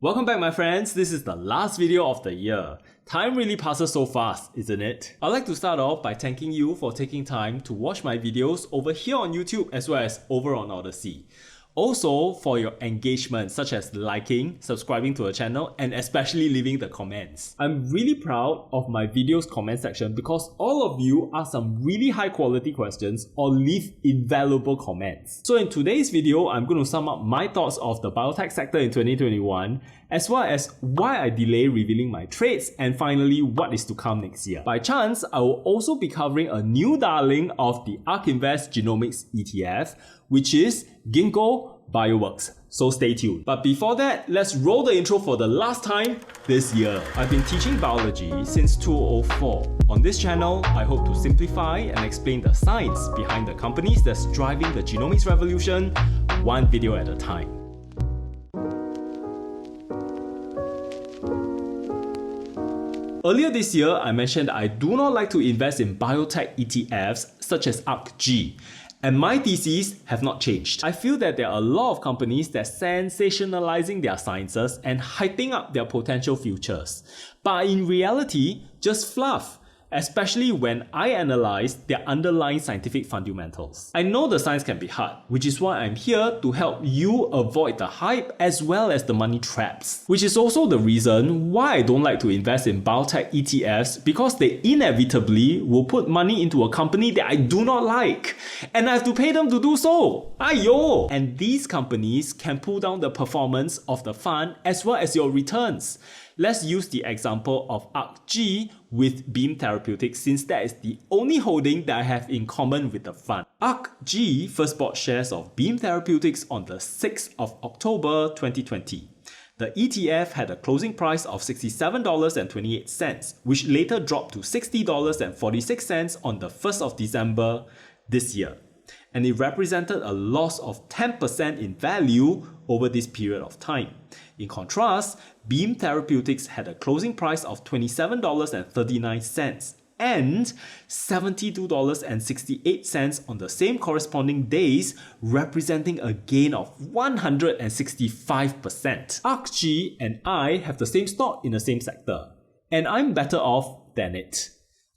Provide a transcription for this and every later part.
Welcome back my friends, this is the last video of the year. Time really passes so fast, isn't it? I'd like to start off by thanking you for taking time to watch my videos over here on YouTube as well as over on Odyssey. Also for your engagement such as liking, subscribing to the channel and especially leaving the comments. I'm really proud of my videos comment section because all of you ask some really high quality questions or leave invaluable comments. So in today's video, I'm going to sum up my thoughts of the biotech sector in 2021 as well as why I delay revealing my trades and finally what is to come next year. By chance, I will also be covering a new darling of the ARKG Genomics ETF, which is Ginkgo Bioworks. So stay tuned. But before that, let's roll the intro for the last time this year. I've been teaching biology since 2004. On this channel, I hope to simplify and explain the science behind the companies that's driving the genomics revolution, one video at a time. Earlier this year, I mentioned I do not like to invest in biotech ETFs such as ARKG. And my theses have not changed. I feel that there are a lot of companies that are sensationalizing their sciences and hyping up their potential futures. But in reality, just fluff. Especially when I analyze their underlying scientific fundamentals. I know the science can be hard, which is why I'm here to help you avoid the hype as well as the money traps. Which is also the reason why I don't like to invest in biotech ETFs because they inevitably will put money into a company that I do not like. And I have to pay them to do so. Aiyo! And these companies can pull down the performance of the fund as well as your returns. Let's use the example of ARKG with Beam Therapeutics since that is the only holding that I have in common with the fund. ARKG first bought shares of Beam Therapeutics on the 6th of October 2020. The ETF had a closing price of $67.28, which later dropped to $60.46 on the 1st of December this year. And it represented a loss of 10% in value over this period of time. In contrast, Beam Therapeutics had a closing price of $27.39 and $72.68 on the same corresponding days, representing a gain of 165%. ARKG and I have the same stock in the same sector, and I'm better off than it.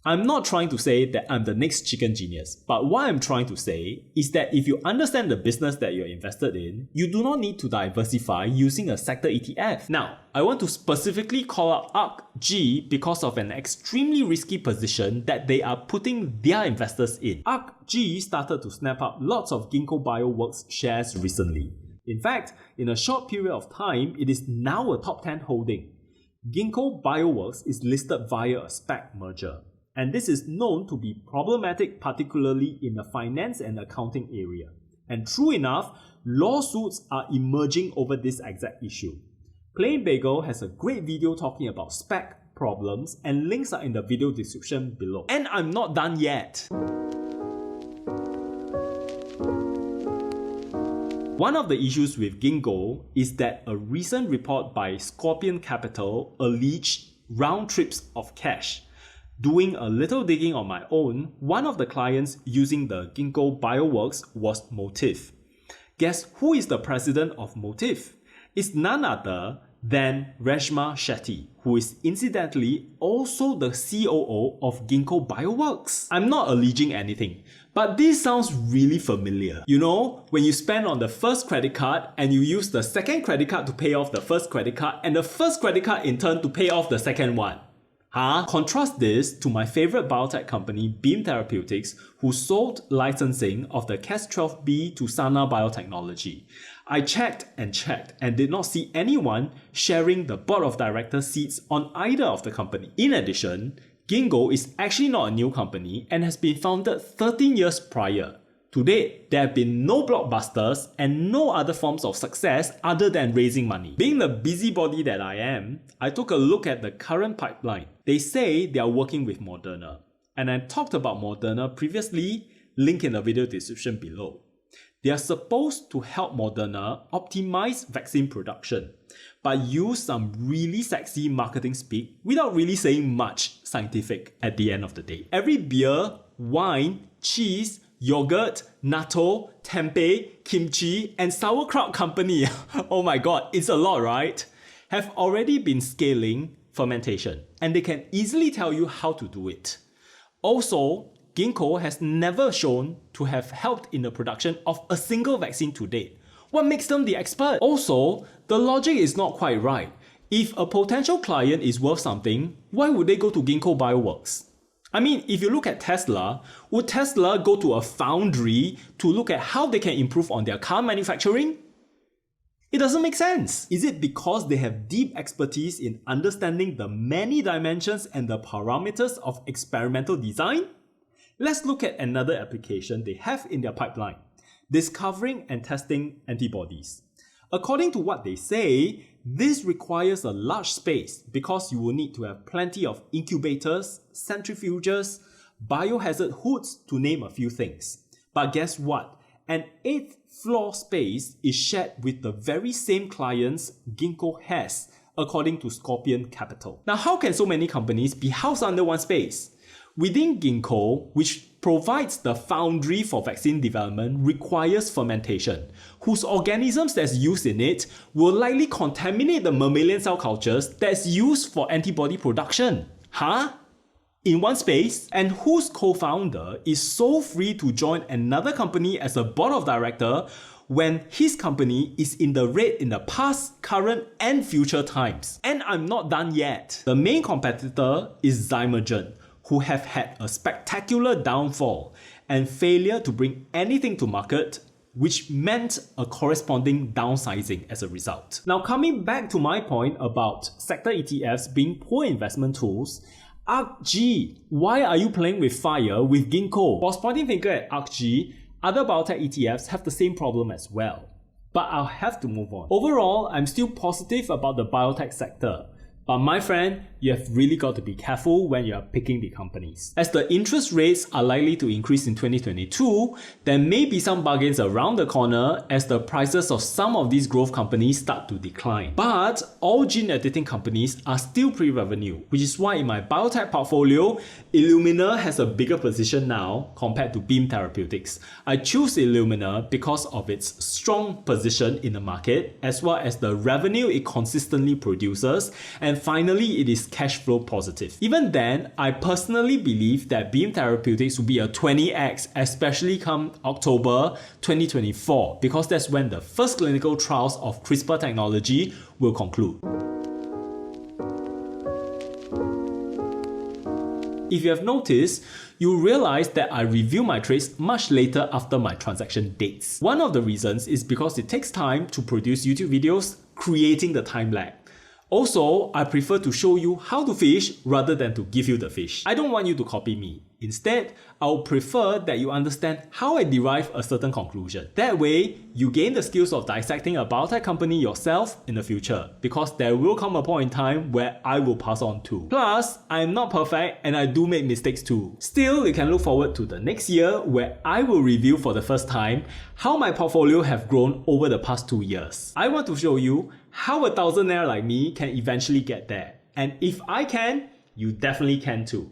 I'm not trying to say that I'm the next chicken genius, but what I'm trying to say is that if you understand the business that you're invested in, you do not need to diversify using a sector ETF. Now, I want to specifically call out ARKG because of an extremely risky position that they are putting their investors in. ARKG started to snap up lots of Ginkgo Bioworks shares recently. In fact, in a short period of time, it is now a top 10 holding. Ginkgo Bioworks is listed via a SPAC merger. And this is known to be problematic, particularly in the finance and accounting area. And true enough, lawsuits are emerging over this exact issue. Plain Bagel has a great video talking about SPAC problems and links are in the video description below. And I'm not done yet. One of the issues with Ginkgo is that a recent report by Scorpion Capital alleged round trips of cash. Doing a little digging on my own, one of the clients using the Ginkgo Bioworks was Motif. Guess who is the president of Motif? It's none other than Reshma Shetty, who is incidentally also the COO of Ginkgo Bioworks. I'm not alleging anything, but this sounds really familiar. You know, when you spend on the first credit card and you use the second credit card to pay off the first credit card and the first credit card in turn to pay off the second one. Contrast this to my favorite biotech company, Beam Therapeutics, who sold licensing of the Cas12b to Sana Biotechnology. I checked and did not see anyone sharing the board of directors seats on either of the company. In addition, Ginkgo is actually not a new company and has been founded 13 years prior. To date, there have been no blockbusters and no other forms of success other than raising money. Being the busybody that I am, I took a look at the current pipeline. They say they are working with Moderna. And I talked about Moderna previously, link in the video description below. They are supposed to help Moderna optimize vaccine production, but use some really sexy marketing speak without really saying much scientific at the end of the day. Every beer, wine, cheese, yogurt, natto, tempeh, kimchi, and sauerkraut company. Oh my god, it's a lot, right? have already been scaling fermentation, and they can easily tell you how to do it. Also, Ginkgo has never shown to have helped in the production of a single vaccine to date. What makes them the expert? Also, the logic is not quite right. If a potential client is worth something, why would they go to Ginkgo Bioworks? I mean, if you look at Tesla, would Tesla go to a foundry to look at how they can improve on their car manufacturing? It doesn't make sense. Is it because they have deep expertise in understanding the many dimensions and the parameters of experimental design? Let's look at another application they have in their pipeline: discovering and testing antibodies. According to what they say, this requires a large space because you will need to have plenty of incubators, centrifuges, biohazard hoods, to name a few things. But guess what? An 8th floor space is shared with the very same clients Ginkgo has, according to Scorpion Capital. Now, how can so many companies be housed under one space? Within Ginkgo, which provides the foundry for vaccine development, requires fermentation, whose organisms that's used in it will likely contaminate the mammalian cell cultures that's used for antibody production. Huh? In one space? And whose co-founder is so free to join another company as a board of director when his company is in the red in the past, current, and future times. And I'm not done yet. The main competitor is Zymergen, who have had a spectacular downfall and failure to bring anything to market, which meant a corresponding downsizing as a result. Now, coming back to my point about sector ETFs being poor investment tools, ARKG, why are you playing with fire with Ginkgo? While pointing finger at ARKG, other biotech ETFs have the same problem as well. But I'll have to move on. Overall, I'm still positive about the biotech sector. But my friend, you have really got to be careful when you are picking the companies. As the interest rates are likely to increase in 2022, there may be some bargains around the corner as the prices of some of these growth companies start to decline. But all gene editing companies are still pre-revenue, which is why in my biotech portfolio, Illumina has a bigger position now compared to Beam Therapeutics. I choose Illumina because of its strong position in the market, as well as the revenue it consistently produces, and finally, it is cash flow positive. Even then, I personally believe that Beam Therapeutics will be a 20x, especially come October 2024, because that's when the first clinical trials of CRISPR technology will conclude. If you have noticed, you realize that I review my trades much later after my transaction dates. One of the reasons is because it takes time to produce YouTube videos, creating the time lag. Also, I prefer to show you how to fish rather than to give you the fish. I don't want you to copy me. Instead, I would prefer that you understand how I derive a certain conclusion. That way, you gain the skills of dissecting a biotech company yourself in the future, because there will come a point in time where I will pass on too. Plus, I am not perfect and I do make mistakes too. Still, you can look forward to the next year where I will review for the first time how my portfolio have grown over the past 2 years. I want to show you how a thousandaire like me can eventually get there. And if I can, you definitely can too.